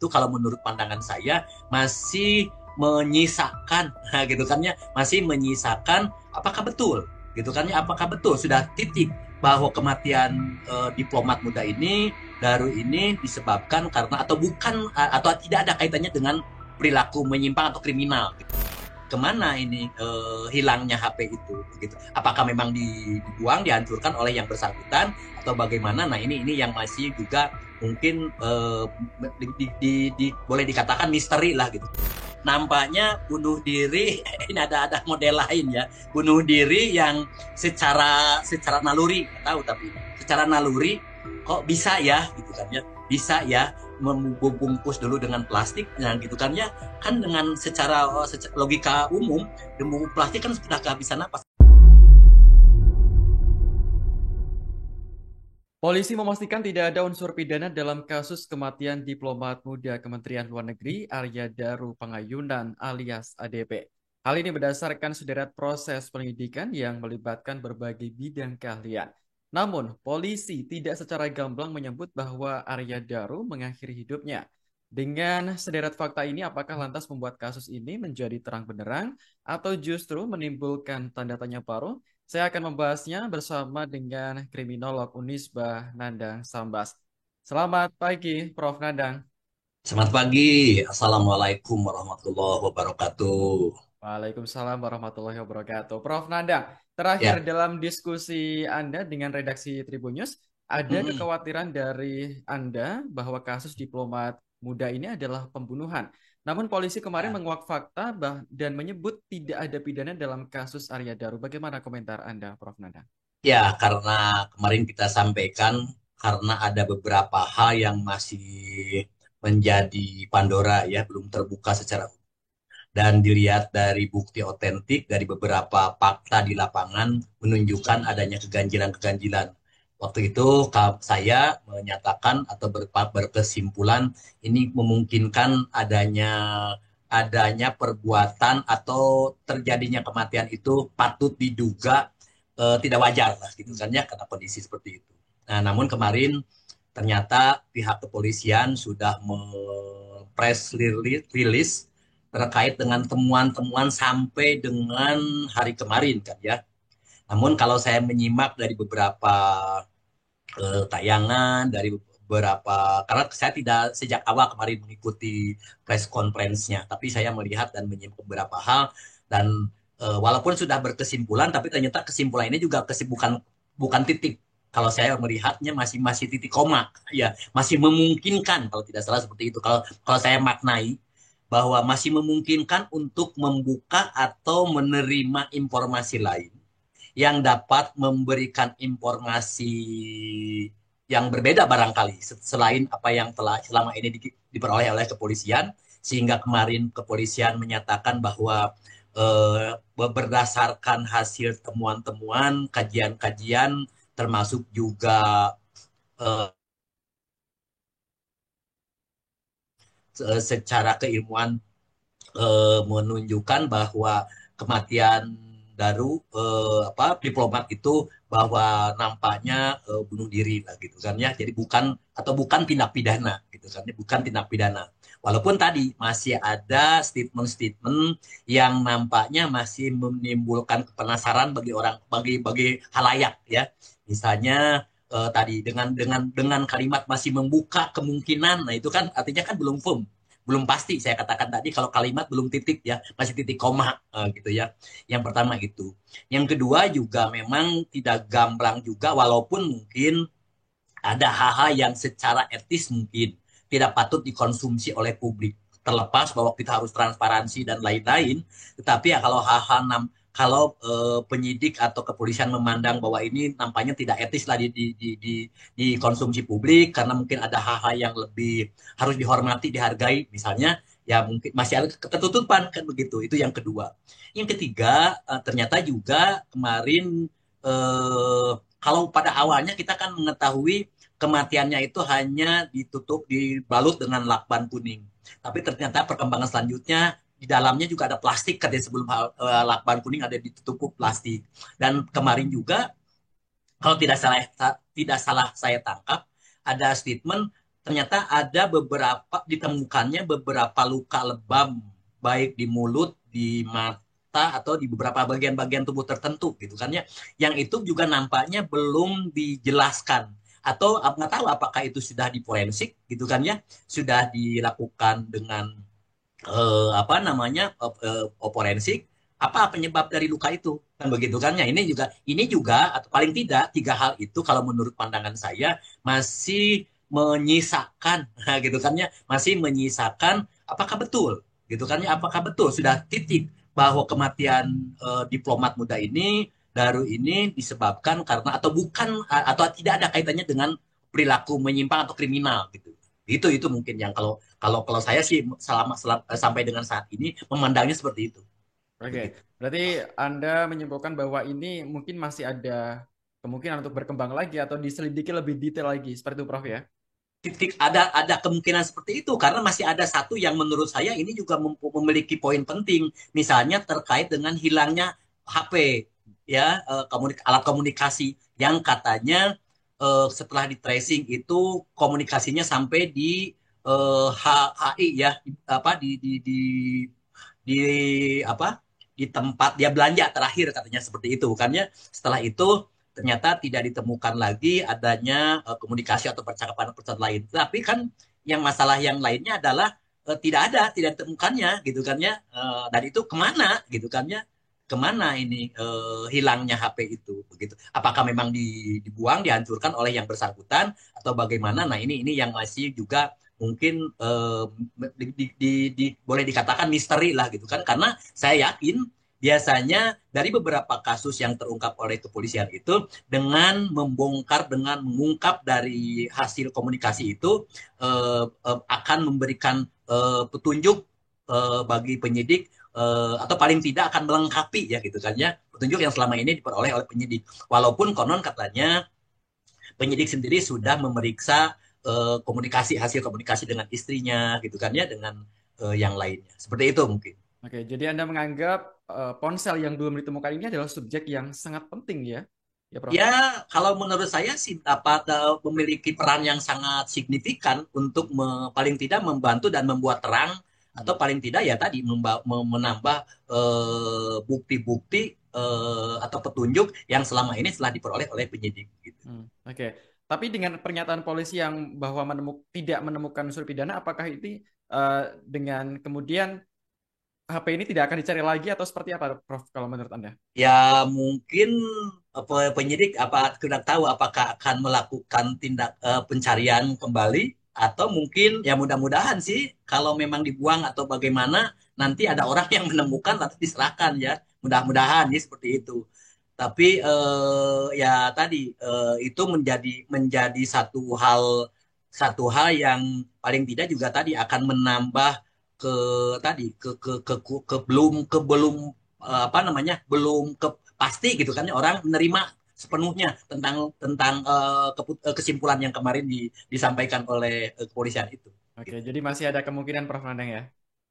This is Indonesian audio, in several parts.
itu kalau menurut pandangan saya masih menyisakan, nah, gitu kan ya, masih menyisakan apakah betul, gitu kan ya, apakah betul sudah titik bahwa kematian diplomat muda ini, Daru ini disebabkan karena atau bukan atau tidak ada kaitannya dengan perilaku menyimpang atau kriminal. Gitu. Kemana ini hilangnya HP itu gitu, apakah memang dibuang dihancurkan oleh yang bersangkutan atau bagaimana, nah ini yang masih juga mungkin boleh dikatakan misteri lah gitu. Nampaknya bunuh diri ini ada model lain ya, bunuh diri yang secara naluri nggak tahu, tapi secara naluri kok bisa ya gitu kan ya, bisa ya membungkus dulu dengan plastik, nah gitu kan ya, kan dengan secara logika umum membungkus plastik kan sudah kehabisan napas. Polisi memastikan tidak ada unsur pidana dalam kasus kematian diplomat muda Kementerian Luar Negeri Arya Daru Pangayunan alias ADP. Hal ini berdasarkan sederet proses penyidikan yang melibatkan berbagai bidang keahlian. Namun, polisi tidak secara gamblang menyebut bahwa Arya Daru mengakhiri hidupnya. Dengan sederet fakta ini, apakah lantas membuat kasus ini menjadi terang benderang atau justru menimbulkan tanda tanya baru? Saya akan membahasnya bersama dengan kriminolog Unisba Nandang Sambas. Selamat pagi, Prof. Nandang. Selamat pagi, assalamualaikum warahmatullahi wabarakatuh. Waalaikumsalam warahmatullahi wabarakatuh. Prof. Nandang, terakhir Ya. dalam diskusi Anda dengan redaksi Tribunnews, ada Mm-mm. kekhawatiran dari Anda bahwa kasus diplomat muda ini adalah pembunuhan. Namun polisi kemarin Ya. menguak fakta dan menyebut tidak ada pidana dalam kasus Arya Daru. Bagaimana komentar Anda, Prof. Nandang? Ya, karena kemarin kita sampaikan, karena ada beberapa hal yang masih menjadi Pandora ya, belum terbuka secara dan dilihat dari bukti otentik dari beberapa fakta di lapangan menunjukkan adanya keganjilan-keganjilan. Waktu itu saya menyatakan atau berkesimpulan ini memungkinkan adanya perbuatan atau terjadinya kematian itu patut diduga tidak wajar lah gitu kan ya, karena kondisi seperti itu. Nah, namun kemarin ternyata pihak kepolisian sudah press release terkait dengan temuan-temuan sampai dengan hari kemarin kan ya. Namun kalau saya menyimak dari beberapa tayangan, dari beberapa, karena saya tidak sejak awal kemarin mengikuti press conference-nya, tapi saya melihat dan menyimak beberapa hal, dan walaupun sudah berkesimpulan, tapi ternyata kesimpulan ini juga kesibukan bukan titik. Kalau saya melihatnya masih masih titik koma, ya masih memungkinkan kalau tidak salah seperti itu. Kalau kalau saya maknai bahwa masih memungkinkan untuk membuka atau menerima informasi lain yang dapat memberikan informasi yang berbeda barangkali selain apa yang telah selama ini diperoleh oleh kepolisian, sehingga kemarin kepolisian menyatakan bahwa berdasarkan hasil temuan-temuan kajian-kajian termasuk juga eh, secara keilmuan menunjukkan bahwa kematian Daru diplomat itu bahwa nampaknya bunuh diri lah gitu kan ya. Jadi bukan tindak pidana gitu kan. Bukan tindak pidana. Walaupun tadi masih ada statement-statement yang nampaknya masih menimbulkan penasaran bagi orang, bagi halayak ya. Misalnya tadi dengan kalimat masih membuka kemungkinan. Nah, itu kan artinya kan belum firm, belum pasti. Saya katakan tadi kalau kalimat belum titik ya, masih titik koma gitu ya. Yang pertama itu. Yang kedua juga memang tidak gamblang juga, walaupun mungkin ada hal-hal yang secara etis mungkin tidak patut dikonsumsi oleh publik. Terlepas bahwa kita harus transparansi dan lain-lain, tetapi ya kalau penyidik atau kepolisian memandang bahwa ini nampaknya tidak etis lah dikonsumsi publik karena mungkin ada hal-hal yang lebih harus dihormati, dihargai, misalnya ya mungkin masih ada ketertutupan kan begitu. Itu yang kedua. Yang ketiga, ternyata juga kemarin kalau pada awalnya kita kan mengetahui kematiannya itu hanya dibalut dengan lakban kuning. Tapi ternyata perkembangan selanjutnya di dalamnya juga ada plastik, katanya sebelum lakban kuning ada ditutup plastik. Dan kemarin juga kalau tidak salah saya tangkap ada statement ternyata ada beberapa ditemukannya beberapa luka lebam baik di mulut, di mata atau di beberapa bagian-bagian tubuh tertentu gitu kan ya. Yang itu juga nampaknya belum dijelaskan atau nggak tahu apakah itu sudah di forensik gitu kan ya, sudah dilakukan dengan apa namanya forensik, apa penyebab dari luka itu kan begitu kan ya. Ini juga atau paling tidak tiga hal itu kalau menurut pandangan saya masih menyisakan nah, gitu kan ya, masih menyisakan apakah betul gitu kan ya, apakah betul sudah titik bahwa kematian diplomat muda ini Daru ini disebabkan karena atau bukan atau tidak ada kaitannya dengan perilaku menyimpang atau kriminal gitu. Itu mungkin yang kalau kalau kalau saya sih sampai dengan saat ini memandangnya seperti itu. Oke, Begitu. berarti Anda menyimpulkan bahwa ini mungkin masih ada kemungkinan untuk berkembang lagi atau diselidiki lebih detail lagi, seperti itu Prof ya? Titik ada kemungkinan seperti itu karena masih ada satu yang menurut saya ini juga memiliki poin penting, misalnya terkait dengan hilangnya HP ya, alat komunikasi yang katanya setelah di tracing itu komunikasinya sampai di HI ya, apa di apa di tempat dia belanja terakhir katanya seperti itu kan ya. Setelah itu ternyata tidak ditemukan lagi adanya komunikasi atau percakapan-percakapan lain. Tapi kan yang masalah yang lainnya adalah tidak ditemukannya gitu kan ya. Dan itu kemana gitu kan ya, kemana ini hilangnya HP itu begitu. Apakah memang dibuang, dihancurkan oleh yang bersangkutan atau bagaimana? Nah ini yang masih juga mungkin boleh dikatakan misteri lah gitu kan, karena saya yakin biasanya dari beberapa kasus yang terungkap oleh kepolisian itu dengan mengungkap dari hasil komunikasi itu akan memberikan petunjuk bagi penyidik atau paling tidak akan melengkapi ya gitu kan ya, petunjuk yang selama ini diperoleh oleh penyidik, walaupun konon katanya penyidik sendiri sudah memeriksa komunikasi hasil komunikasi dengan istrinya gitu kan ya, dengan yang lainnya seperti itu mungkin. Oke, jadi Anda menganggap ponsel yang belum ditemukan ini adalah subjek yang sangat penting ya, ya Prof? Ya, kalau menurut saya sih dapat memiliki peran yang sangat signifikan untuk paling tidak membantu dan membuat terang atau Hmm. paling tidak ya tadi menambah bukti-bukti atau petunjuk yang selama ini telah diperoleh oleh penyidik gitu. Oke. Tapi dengan pernyataan polisi yang bahwa tidak menemukan unsur pidana, apakah ini dengan kemudian HP ini tidak akan dicari lagi atau seperti apa, Prof? Kalau menurut Anda? Ya mungkin penyidik apa tidak tahu apakah akan melakukan tindak pencarian kembali atau mungkin ya mudah-mudahan sih kalau memang dibuang atau bagaimana nanti ada orang yang menemukan nanti diserahkan ya, mudah-mudahan ya seperti itu. Tapi ya tadi itu menjadi satu hal yang paling tidak juga tadi akan menambah ke tadi ke belum apa namanya, belum ke pasti gitu kan ya, orang menerima sepenuhnya tentang tentang kesimpulan yang kemarin disampaikan oleh kepolisian itu Oke, gitu. jadi masih ada kemungkinan, Prof. Nandang ya?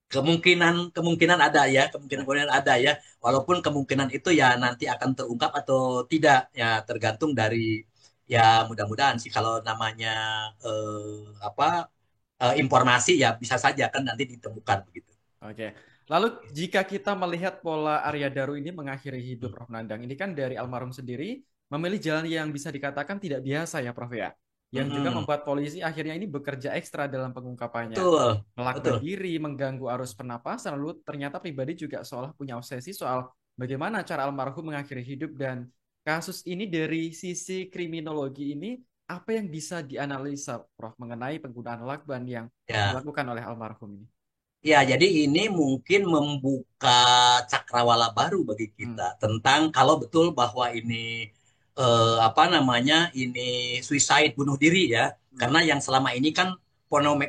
Kemungkinan kemungkinan ada ya, Ya. kemungkinan ada ya, walaupun kemungkinan itu ya nanti akan terungkap atau tidak ya tergantung dari, ya mudah-mudahan sih kalau namanya apa informasi ya bisa saja kan nanti ditemukan begitu. Oke. Lalu jika kita melihat pola Arya Daru ini mengakhiri hidup, Prof. Nandang, ini kan dari almarhum sendiri memilih jalan yang bisa dikatakan tidak biasa ya, Prof. ya? Yang juga Mm-mm. membuat polisi akhirnya ini bekerja ekstra dalam pengungkapannya. Betul, Melakban betul. diri, mengganggu arus pernapasan, lalu ternyata pribadi juga seolah punya obsesi soal bagaimana cara almarhum mengakhiri hidup dan kasus ini dari sisi kriminologi ini apa yang bisa dianalisa, Prof, mengenai penggunaan lakban yang Ya, dilakukan oleh almarhum ini. ya, jadi ini mungkin membuka cakrawala baru bagi Hmm. kita tentang kalau betul bahwa ini apa namanya, ini suicide, bunuh diri ya. Hmm. Karena yang selama ini kan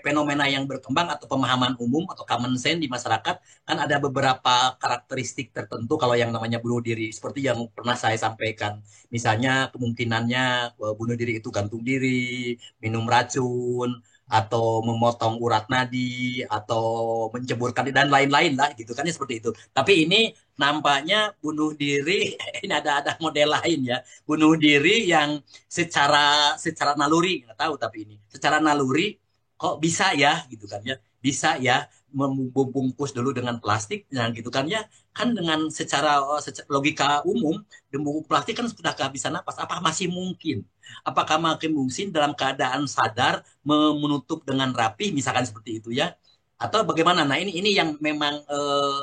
fenomena yang berkembang atau pemahaman umum atau common sense di masyarakat kan ada beberapa karakteristik tertentu kalau yang namanya bunuh diri seperti yang pernah saya sampaikan. Misalnya kemungkinannya bunuh diri itu gantung diri, minum racun, atau memotong urat nadi atau menceburkan dan lain-lain lah gitu kan ya, seperti itu. Tapi ini nampaknya bunuh diri ini ada model lain ya. Bunuh diri yang secara secara naluri nggak tahu, tapi ini secara naluri kok bisa ya gitu kan ya, bisa ya membungkus dulu dengan plastik, nah gitu kan ya, kan dengan secara logika umum membungkus plastik kan sudah kehabisan napas, apakah masih mungkin, apakah makin mungkin dalam keadaan sadar menutup dengan rapi misalkan seperti itu ya, atau bagaimana? Nah ini yang memang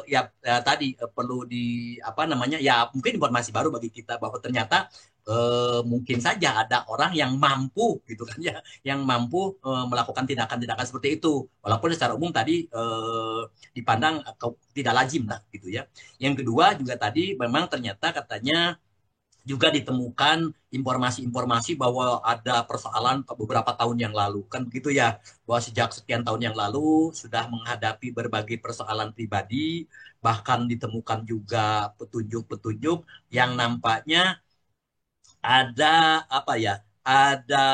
ya tadi perlu di apa namanya ya, mungkin informasi baru bagi kita bahwa ternyata mungkin saja ada orang yang mampu gitu kan ya, yang mampu melakukan tindakan-tindakan seperti itu, walaupun secara umum tadi dipandang tidak lazim lah gitu ya. Yang kedua juga tadi memang ternyata katanya juga ditemukan informasi-informasi bahwa ada persoalan beberapa tahun yang lalu kan begitu ya, bahwa sejak sekian tahun yang lalu sudah menghadapi berbagai persoalan pribadi, bahkan ditemukan juga petunjuk-petunjuk yang nampaknya ada apa ya, ada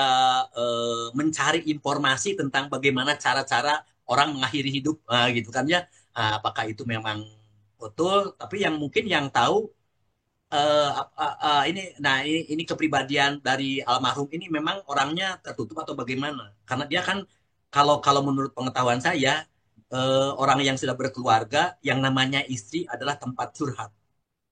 mencari informasi tentang bagaimana cara-cara orang mengakhiri hidup, gitu kan ya. Apakah itu memang betul, tapi yang mungkin yang tahu ini, nah ini kepribadian dari almarhum ini memang orangnya tertutup atau bagaimana? Karena dia kan kalau kalau menurut pengetahuan saya, orang yang sudah berkeluarga yang namanya istri adalah tempat curhat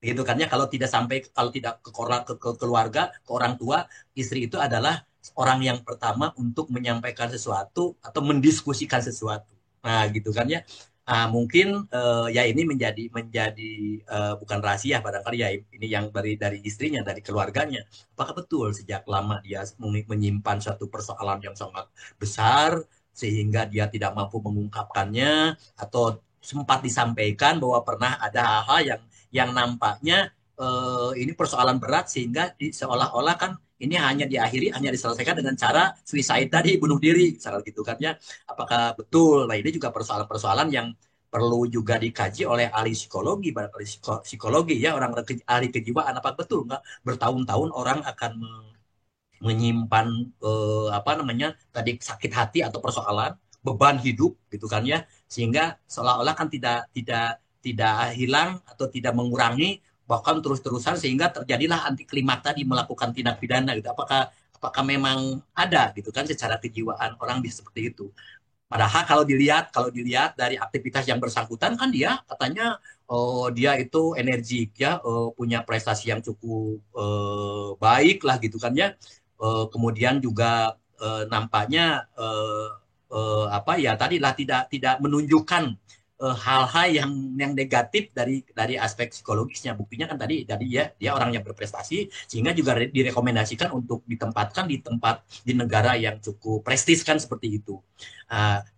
gitu kan ya, kalau tidak sampai, kalau tidak ke keluarga, ke orang tua, istri itu adalah orang yang pertama untuk menyampaikan sesuatu atau mendiskusikan sesuatu, nah gitu kan ya. Mungkin ya ini menjadi bukan rahasia barangkali ya, ini yang dari istrinya, dari keluarganya, apakah betul sejak lama dia menyimpan satu persoalan yang sangat besar sehingga dia tidak mampu mengungkapkannya, atau sempat disampaikan bahwa pernah ada hal-hal yang nampaknya ini persoalan berat sehingga seolah-olah kan ini hanya diselesaikan dengan cara suicide tadi, bunuh diri misalnya gitu kan ya, apakah betul? Nah ini juga persoalan-persoalan yang perlu juga dikaji oleh ahli psikologi, barangkali psikologi ya, orang ahli kejiwaan, apa betul nggak bertahun-tahun orang akan menyimpan apa namanya tadi, sakit hati atau persoalan beban hidup gitu kan ya, sehingga seolah-olah kan tidak hilang atau tidak mengurangi, bahkan terus-terusan sehingga terjadilah anti klimaks tadi, melakukan tindak pidana gitu, apakah apakah memang ada gitu kan secara kejiwaan orang bisa seperti itu. Padahal kalau dilihat dari aktivitas yang bersangkutan kan dia katanya dia itu energik ya, punya prestasi yang cukup baik lah gitu kan ya. Kemudian juga nampaknya apa ya tadi lah, tidak tidak menunjukkan hal-hal yang negatif dari aspek psikologisnya. Buktinya kan tadi ya, dia orang yang berprestasi sehingga juga direkomendasikan untuk ditempatkan di tempat di negara yang cukup prestis kan seperti itu.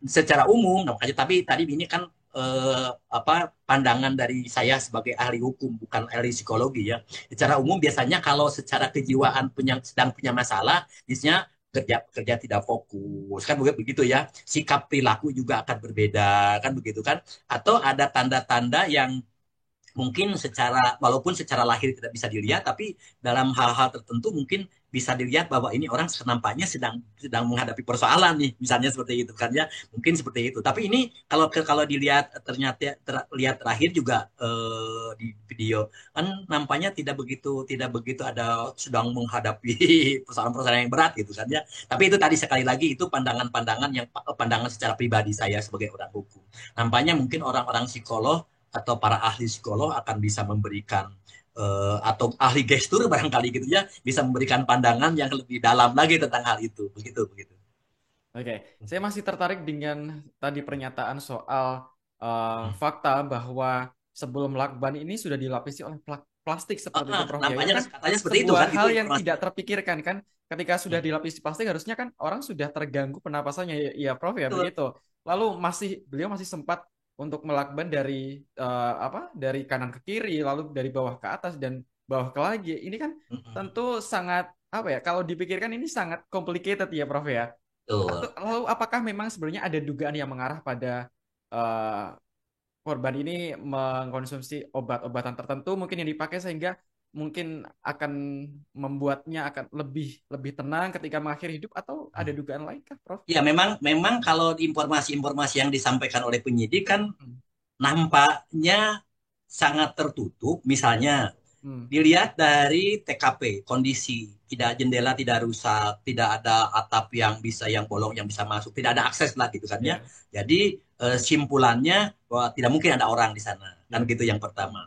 Secara umum, makanya tapi tadi ini kan apa pandangan dari saya sebagai ahli hukum bukan ahli psikologi ya. Secara umum biasanya kalau secara kejiwaan sedang punya masalah, biasanya kerja kerja tidak fokus kan begitu ya, sikap perilaku juga akan berbeda kan begitu kan, atau ada tanda-tanda yang mungkin walaupun secara lahir tidak bisa dilihat, tapi dalam hal-hal tertentu mungkin bisa dilihat bahwa ini orang nampaknya sedang sedang menghadapi persoalan nih, misalnya seperti itu kan ya, mungkin seperti itu. Tapi ini kalau dilihat ternyata lihat terakhir juga di video kan nampaknya tidak begitu ada sedang menghadapi persoalan-persoalan yang berat gitu kan ya. Tapi itu tadi sekali lagi itu pandangan secara pribadi saya sebagai orang hukum. Nampaknya mungkin orang-orang psikolog atau para ahli psikolog akan bisa memberikan atau ahli gestur barangkali gitu ya, bisa memberikan pandangan yang lebih dalam lagi tentang hal itu, begitu begitu. Oke, saya masih tertarik dengan tadi pernyataan soal fakta bahwa sebelum lakban ini sudah dilapisi oleh plastik seperti itu, Prof. Ya, itu Nampaknya kan katanya seperti itu sebuah kan, itu hal yang tidak informasinya. terpikirkan kan. Ketika sudah dilapisi plastik, harusnya kan orang sudah terganggu pernapasannya, ya, ya, Prof. Ya, Betul. begitu. Lalu beliau masih sempat untuk melakban dari apa? Dari kanan ke kiri, lalu dari bawah ke atas dan bawah ke lagi. Ini kan tentu sangat apa ya? Kalau dipikirkan ini sangat complicated ya, Prof. Ya. Atau Betul. lalu apakah memang sebenarnya ada dugaan yang mengarah pada eh, korban ini mengkonsumsi obat-obatan tertentu mungkin yang dipakai sehingga mungkin akan membuatnya akan lebih lebih tenang ketika mengakhiri hidup atau ada dugaan lain kah, Prof? Ya memang kalau informasi-informasi yang disampaikan oleh penyidik kan Hmm. nampaknya sangat tertutup. Misalnya Hmm. Dilihat dari TKP, kondisi tidak jendela tidak rusak, tidak ada atap yang bisa yang bolong yang bisa masuk, tidak ada akses lah gitu kan ya. Ya, Jadi simpulannya bahwa tidak mungkin ada orang di sana. Kan ya. gitu yang pertama.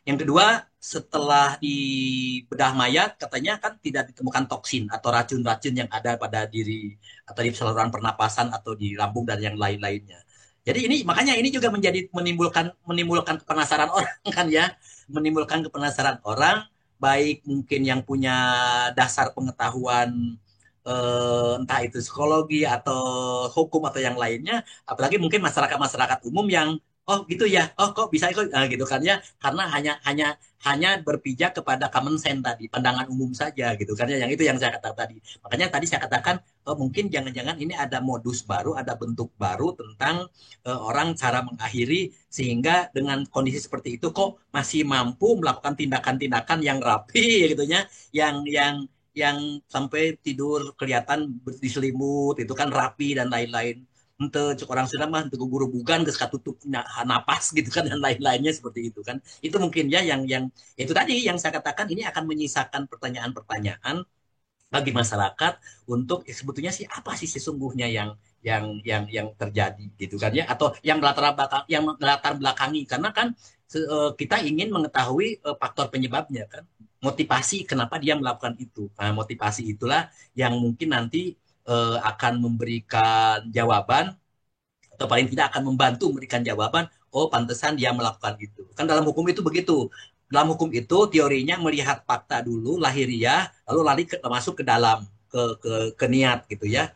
Yang kedua, setelah dibedah mayat, katanya kan tidak ditemukan toksin atau racun-racun yang ada pada diri atau di saluran pernapasan atau di lambung dan yang lain-lainnya. Jadi ini makanya ini juga menjadi menimbulkan menimbulkan kepenasaran orang kan ya, menimbulkan kepenasaran orang, baik mungkin yang punya dasar pengetahuan entah itu psikologi atau hukum atau yang lainnya, apalagi mungkin masyarakat-masyarakat umum yang oh gitu ya, oh kok bisa kok gitu kan ya, karena hanya berpijak kepada common sense tadi, pandangan umum saja gitu kan ya, yang itu yang saya katakan tadi. Makanya tadi saya katakan oh, mungkin jangan-jangan ini ada modus baru, ada bentuk baru tentang orang cara mengakhiri sehingga dengan kondisi seperti itu kok masih mampu melakukan tindakan-tindakan yang rapi gitu ya, yang sampai tidur kelihatan diselimut itu kan rapi dan lain-lain. Untuk cek orang sudah mah untuk guru bukan ke tutup napas gitu kan dan lain-lainnya seperti itu kan. Itu mungkin ya yang itu tadi yang saya katakan ini akan menyisakan pertanyaan-pertanyaan bagi masyarakat untuk sebetulnya sih apa sih sesungguhnya yang terjadi gitu kan ya, atau yang melatar belakangi, karena kan kita ingin mengetahui faktor penyebabnya kan, motivasi kenapa dia melakukan itu. Nah, motivasi itulah yang mungkin nanti akan memberikan jawaban atau paling tidak akan membantu memberikan jawaban, oh pantesan dia melakukan itu. Kan dalam hukum itu begitu. Dalam hukum itu teorinya melihat fakta dulu lahiriah, lalu masuk ke dalam ke niat gitu ya.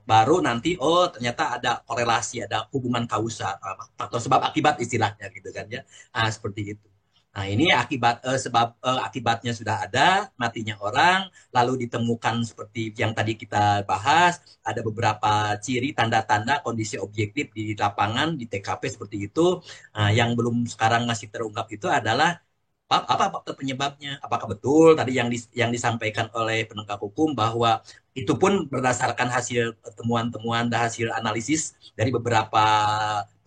Baru nanti oh ternyata ada korelasi, ada hubungan kausal, faktor sebab akibat istilahnya gitu kan ya. Ah seperti itu. Nah, ini akibatnya sudah ada, matinya orang, lalu ditemukan seperti yang tadi kita bahas, ada beberapa ciri tanda-tanda kondisi objektif di lapangan di TKP seperti itu. Nah, yang belum sekarang masih terungkap itu adalah apa faktor penyebabnya? Apakah betul tadi yang disampaikan oleh penegak hukum bahwa itu pun berdasarkan hasil temuan-temuan dan hasil analisis dari beberapa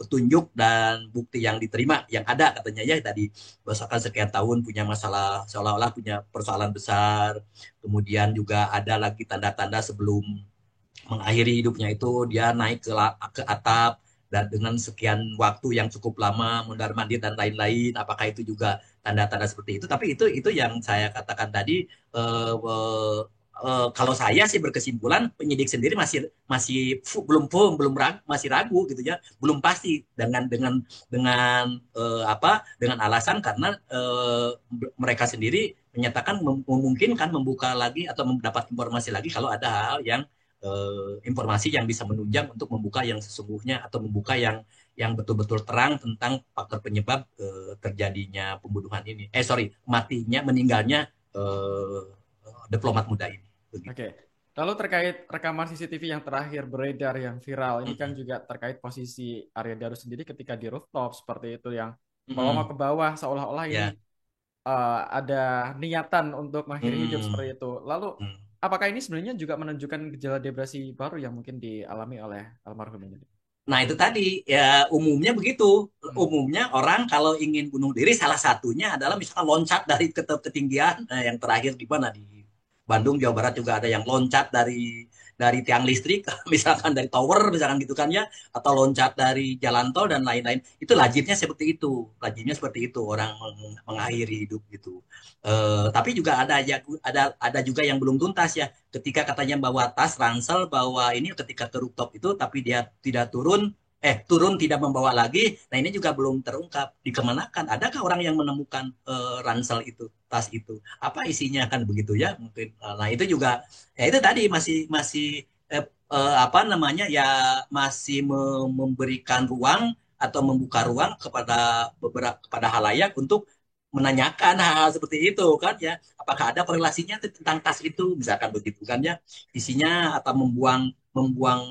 petunjuk dan bukti yang diterima yang ada katanya ya tadi, berdasarkan sekian tahun punya masalah seolah-olah punya persoalan besar, kemudian juga ada lagi tanda-tanda sebelum mengakhiri hidupnya itu dia naik ke atap dan dengan sekian waktu yang cukup lama mondar mandir dan lain-lain, apakah itu juga tanda-tanda seperti itu. Tapi itu yang saya katakan tadi, kalau saya sih berkesimpulan penyidik sendiri masih masih belum firm, belum masih ragu gitu ya, belum pasti dengan apa dengan alasan karena mereka sendiri menyatakan memungkinkan membuka lagi atau mendapat informasi lagi kalau ada hal yang informasi yang bisa menunjang untuk membuka yang sesungguhnya atau membuka yang betul-betul terang tentang faktor penyebab terjadinya pembunuhan ini. Sorry, matinya, meninggalnya diplomat muda ini. Begitu. Oke. Lalu terkait rekaman CCTV yang terakhir beredar yang viral, ini kan Mm-mm. juga terkait posisi Arya Daru sendiri ketika di rooftop seperti itu yang melongo Mm-mm. ke bawah seolah-olah ini Ya. ada niatan untuk mengakhiri hidup Mm-mm. seperti itu. Lalu Mm. apakah ini sebenarnya juga menunjukkan gejala depresi baru yang mungkin dialami oleh almarhum ini? Nah itu tadi ya umumnya begitu. Hmm. Umumnya orang kalau ingin bunuh diri salah satunya adalah misalkan loncat dari ketinggian. Nah, yang terakhir di mana di Bandung Jawa Barat juga ada yang loncat dari tiang listrik, misalkan dari tower, misalkan gitu kan ya, atau loncat dari jalan tol dan lain-lain. Itu lazimnya seperti itu, lazimnya seperti itu orang mengakhiri hidup gitu. Tapi juga ada juga yang belum tuntas ya. Ketika katanya bawa tas ransel, bawa ini ketika ke rooftop itu, tapi dia tidak turun tidak membawa lagi. Nah ini juga belum terungkap dikemanakan. Adakah orang yang menemukan ransel itu, tas itu? Apa isinya kan begitu ya mungkin. Nah itu juga ya itu tadi masih masih apa namanya ya masih memberikan ruang atau membuka ruang kepada beberapa kepada halayak untuk menanyakan hal-hal seperti itu kan ya, apakah ada korelasinya tentang tas itu misalkan begitu kan ya, isinya atau membuang membuang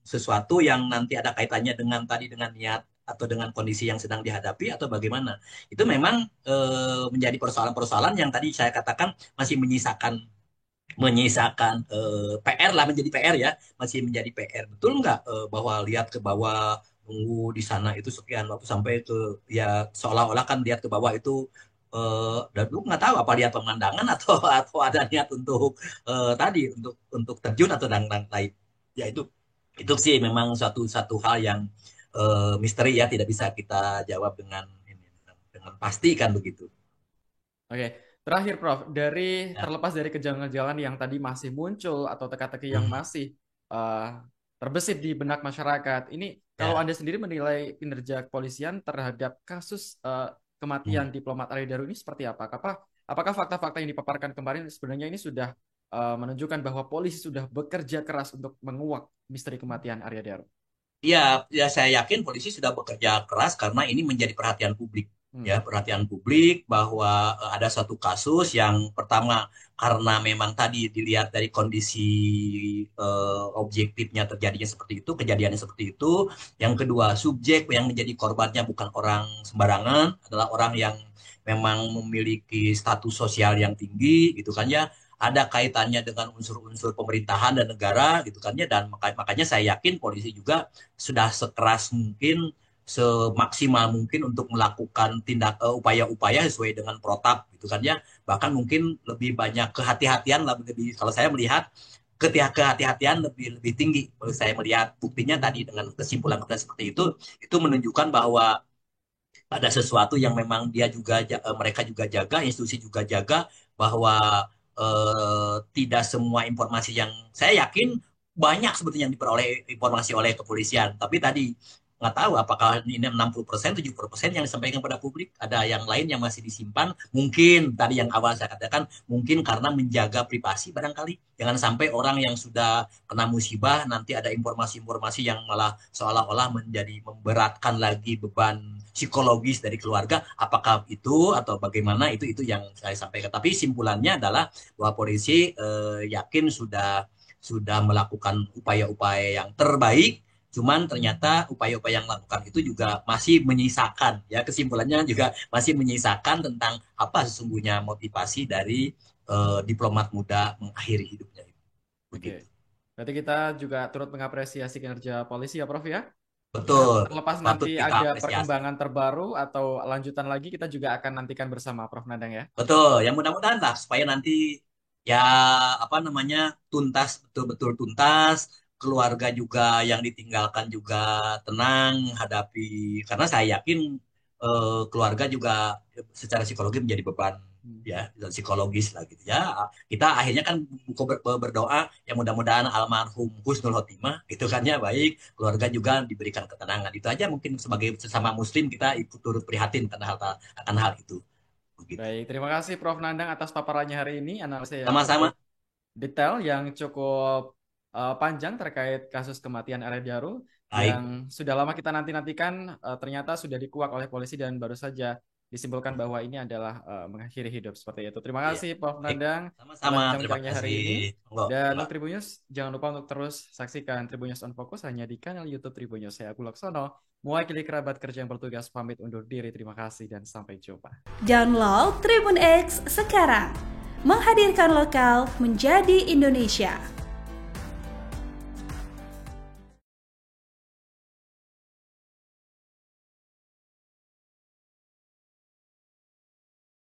sesuatu yang nanti ada kaitannya dengan tadi dengan niat atau dengan kondisi yang sedang dihadapi atau bagaimana. Itu memang menjadi persoalan-persoalan yang tadi saya katakan masih menyisakan PR lah, menjadi PR ya, masih menjadi PR. Betul nggak bahwa lihat ke bawah nunggu di sana itu sekian waktu sampai ke ya seolah-olah kan lihat ke bawah itu dan lu nggak tahu apa lihat pemandangan atau ada niat untuk tadi untuk terjun atau dan lain. Ya itu sih memang suatu satu hal yang misteri ya, tidak bisa kita jawab dengan ini dengan pasti kan begitu. Oke, terakhir Prof, Ya. terlepas dari kejanggalan yang tadi masih muncul atau teka-teki yang Hmm. masih eh, terbesit di benak masyarakat, ini kalau Ya. Anda sendiri menilai kinerja kepolisian terhadap kasus Hmm. kematian diplomat Arya Daru ini seperti apa? Apakah fakta-fakta yang dipaparkan kemarin sebenarnya ini sudah menunjukkan bahwa polisi sudah bekerja keras untuk menguak misteri kematian Arya Daru? Iya, ya saya yakin polisi sudah bekerja keras karena ini menjadi perhatian publik. Hmm. Ya, perhatian publik bahwa ada suatu kasus yang pertama karena memang tadi dilihat dari kondisi objektifnya terjadinya seperti itu, kejadiannya seperti itu. Yang kedua, subjek yang menjadi korbannya bukan orang sembarangan, adalah orang yang memang memiliki status sosial yang tinggi, gitu kan ya, ada kaitannya dengan unsur-unsur pemerintahan dan negara gitu kan ya, dan makanya saya yakin polisi juga sudah sekeras mungkin, semaksimal mungkin untuk melakukan upaya-upaya sesuai dengan protap gitu kan ya, bahkan mungkin lebih banyak kehati-hatian lah, lebih kalau saya melihat kehati-hatian lebih lebih tinggi. Kalau saya melihat buktinya tadi dengan kesimpulan kita seperti itu menunjukkan bahwa ada sesuatu yang memang mereka juga jaga, institusi juga jaga, bahwa tidak semua informasi yang saya yakin banyak sebetulnya yang diperoleh informasi oleh kepolisian. Tapi tadi nggak tahu apakah ini 60%, 70% yang disampaikan pada publik, ada yang lain yang masih disimpan. Mungkin tadi yang awal saya katakan, mungkin karena menjaga privasi barangkali. Jangan sampai orang yang sudah kena musibah nanti ada informasi-informasi yang malah seolah-olah menjadi memberatkan lagi beban psikologis dari keluarga. Apakah itu atau bagaimana, itu yang saya sampaikan. Tapi simpulannya adalah bahwa polisi yakin sudah melakukan upaya-upaya yang terbaik. Cuman ternyata upaya-upaya yang lakukan itu juga masih menyisakan, ya kesimpulannya juga masih menyisakan tentang apa sesungguhnya motivasi dari diplomat muda mengakhiri hidupnya itu. Oke, Begitu. berarti kita juga turut mengapresiasi kinerja polisi ya Prof ya. Betul, Terlepas nanti patut kita ada apresiasi. perkembangan terbaru atau lanjutan lagi, kita juga akan nantikan bersama Prof Nadang ya. Betul, yang mudah-mudahan lah supaya nanti ya apa namanya tuntas, betul-betul tuntas, keluarga juga yang ditinggalkan juga tenang menghadapi, karena saya yakin keluarga juga secara psikologi menjadi beban, Hmm. ya dan psikologis lah gitu ya. Kita akhirnya kan berdoa yang mudah-mudahan almarhum husnul khotimah gitu kan ya, baik keluarga juga diberikan ketenangan. Itu aja mungkin sebagai sesama muslim kita ikut turut prihatin karena akan hal itu begitu. Baik, terima kasih Prof Nandang atas paparannya hari ini, analisis yang cukup Sama-sama. detail, yang cukup panjang terkait kasus kematian Arya Daru Baik. yang sudah lama kita nanti-nantikan, ternyata sudah dikuak oleh polisi dan baru saja disimpulkan bahwa ini adalah mengakhiri hidup seperti itu. Terima Iya. kasih Prof Baik. Nandang atas Sama-sama. Terima bincang-bincangnya hari kasih. ini. Monggo. Dan Terima. untuk Tribunnews, jangan lupa untuk terus saksikan Tribunnews on Focus hanya di kanal YouTube Tribunnews. Saya Agung Laksono, mewakili kerabat kerja yang bertugas pamit undur diri. Terima kasih dan sampai jumpa. Download Tribun X sekarang. Menghadirkan lokal menjadi Indonesia.